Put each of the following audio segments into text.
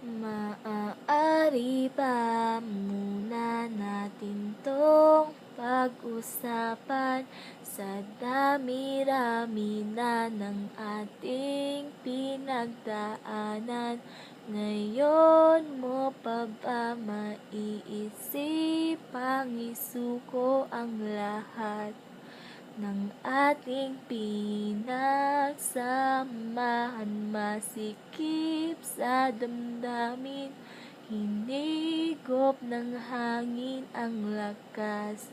Maaari ba muna natin tong pag-usapan sa dami-rami na ng ating pinagdaanan? Ngayon mo pa ba maiisipang isuko ang lahat ng ating pinagsamahan? Masikip sa damdamin, hinigop ng hangin ang lakas,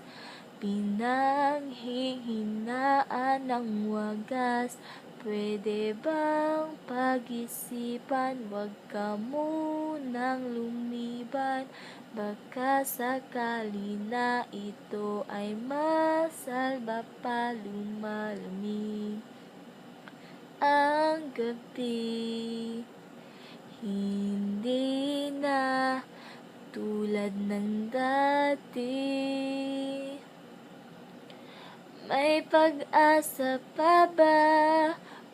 pinanghihinaan ng wagas. Pwede bang pag-isipan, wag ka munang lumiban? Baka sakali na ito ay masalba pa, lumalamig ang gabi. Hindi na tulad ng dati. May pag-asa pa ba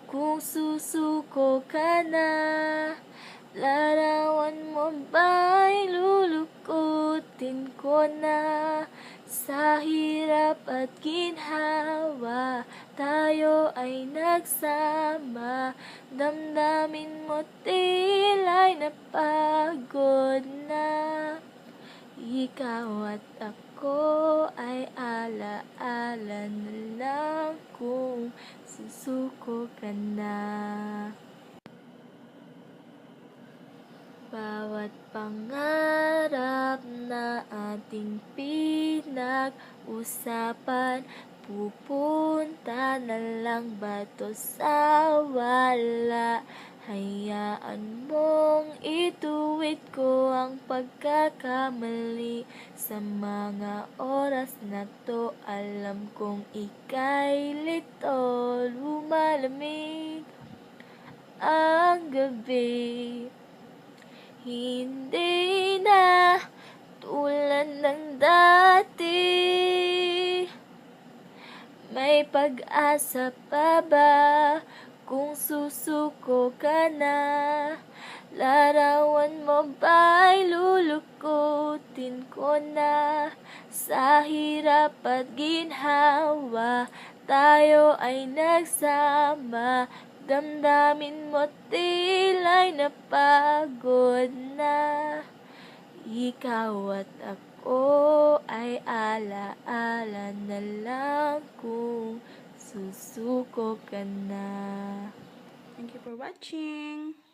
kung susuko ka na? Larawan mo ba'y lulukutin ko na? Sa hirap at ginhawa, tayo ay nagsama. Damdamin mo tila'y napagod na. Ikaw at ako ay ala-ala na lang kung susuko ka na. Bawat pangarap na ating pinag-usapan, pupunta na lang ba to sa wala? Hayaan mong ituwid ko ang pagkakamali. Sa mga oras na to, alam kong ika'y lito. Lumalamig ang gabi. Hindi na tulad ng dati. May pag-asa pa ba kung susuko ka na? Larawan mo ba'y lulukutin ko na? Sa hirap at ginhawa, tayo ay nagsama. Damdamin mo tila'y napagod na. Ikaw at ako ay ala-ala na lang kung susuko ka na. Thank you for watching.